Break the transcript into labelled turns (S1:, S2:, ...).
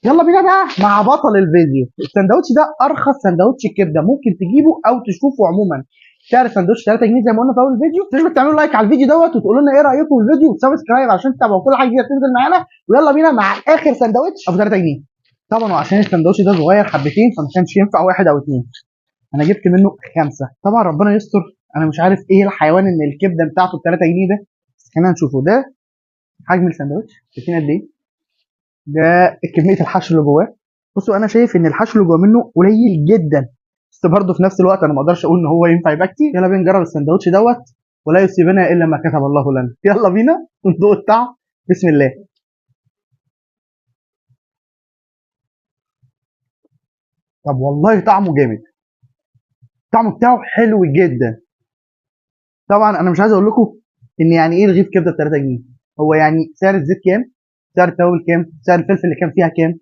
S1: يلا بينا بقى مع بطل الفيديو. السندوتش ده ارخص سندوتش كبده ممكن تجيبه او تشوفه عموما. سعر السندوتش 3 جنيه زي ما قلنا في اول الفيديو. تقدروا تعملوا لايك على الفيديو دوت وتقولوا لنا ايه رايكم في الفيديو وسبسكرايب عشان تتابعوا كل حاجه جديده تنزل معانا. ويلا بينا مع اخر سندوتش ابو 3 جنيه. طبعا وعشان السندوتش ده صغير حبتين فما كانش ينفع واحد او اتنين. انا جبت منه 5. طبعا ربنا يستر. انا مش عارف ايه الحيوان ان الكبده بتاعته ب 3 جنيه ده. بس خلينا نشوفه. ده حجم السندوتش شايفين قد ايه. ده كميه الحشو اللي جواه. بصوا انا شايف ان الحشو اللي جوه منه قليل جدا. بس برضه في نفس الوقت انا ما اقدرش اقول ان هو ينفع يبقى كتير. يلا بينا نجرب السندوتش دوت. ولا يصيبنا الا ما كتب الله لنا. يلا بينا ندوق الطعم. بسم الله. طب والله طعمه جامد. الطعم بتاعه حلو جدا. طبعا انا مش عايز اقول لكم ان يعني ايه رغيف كبده ب 3 جنيه. هو يعني سعر الزيت كام؟ سعر التوابل كام؟ سعر الفلفل اللي كان فيها كام؟